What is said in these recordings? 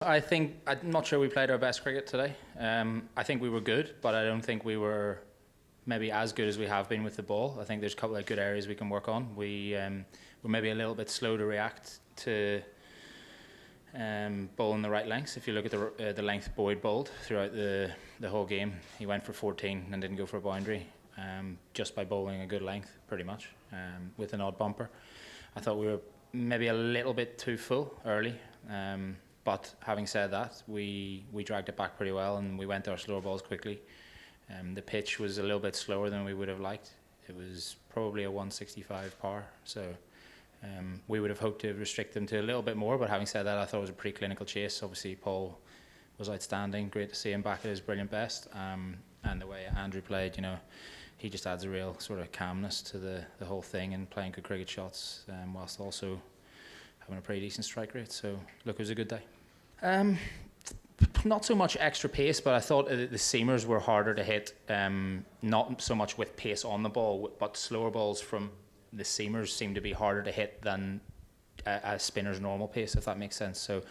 I'm not sure we played our best cricket today. I think we were good, but I don't think we were maybe as good as we have been with the ball. I think there's a couple of good areas we can work on. We were maybe a little bit slow to react to bowling the right lengths. If you look at the length Boyd bowled throughout the whole game, he went for 14 and didn't go for a boundary just by bowling a good length, pretty much, with an odd bumper. I thought we were maybe a little bit too full early. But having said that, we dragged it back pretty well and we went to our slower balls quickly. The pitch was a little bit slower than we would have liked. It was probably a 165 par, so we would have hoped to restrict them to a little bit more, but having said that, I thought it was a pretty clinical chase. Obviously Paul was outstanding, great to see him back at his brilliant best, and the way Andrew played, you know, he just adds a real sort of calmness to the whole thing and playing good cricket shots whilst also having a pretty decent strike rate. So look, it was a good day. Not so much extra pace, but I thought the seamers were harder to hit, not so much with pace on the ball, but slower balls from the seamers seemed to be harder to hit than a spinner's normal pace, if that makes sense. So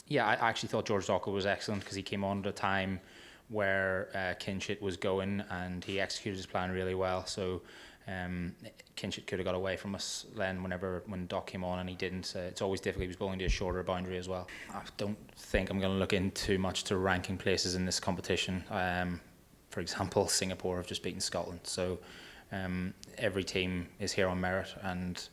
yeah, I actually thought George Dockle was excellent because he came on at a time where Kinshit was going and he executed his plan really well. So Kinshit could have got away from us then when Doc came on, and he didn't. It's always difficult. He was bowling to a shorter boundary as well. I don't think I'm going to look in too much to ranking places in this competition. For example, Singapore have just beaten Scotland. So every team is here on merit, and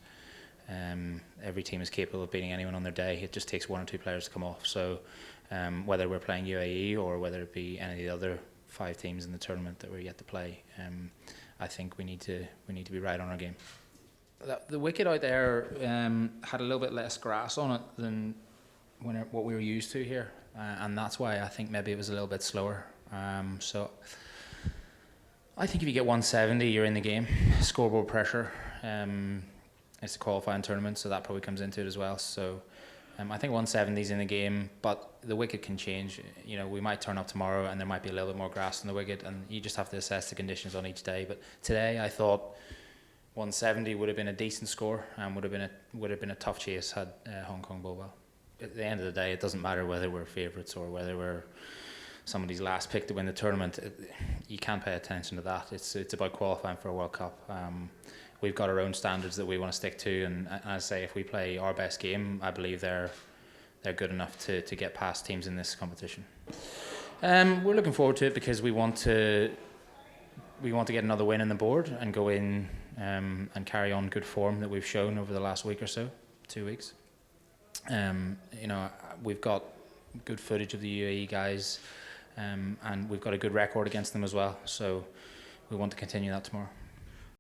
every team is capable of beating anyone on their day. It just takes one or two players to come off. So whether we're playing UAE or whether it be any of the other 5 teams in the tournament that we're yet to play, I think we need to be right on our game. The wicket out there had a little bit less grass on it than what we were used to here, and that's why I think maybe it was a little bit slower. So I think if you get 170, you're in the game. Scoreboard pressure. It's a qualifying tournament, so that probably comes into it as well. So I think 170 is in the game, but the wicket can change. You know, we might turn up tomorrow and there might be a little bit more grass on the wicket, and you just have to assess the conditions on each day. But today, I thought 170 would have been a decent score and would have been a tough chase had Hong Kong bowled well. At the end of the day, it doesn't matter whether we're favourites or whether we're somebody's last pick to win the tournament. You can't pay attention to that. It's about qualifying for a World Cup. We've got our own standards that we want to stick to, and I say if we play our best game, I believe they're good enough to get past teams in this competition. We're looking forward to it because we want to get another win on the board and go in and carry on good form that we've shown over the last week or so, 2 weeks. You know, we've got good footage of the UAE guys, and we've got a good record against them as well. So we want to continue that tomorrow.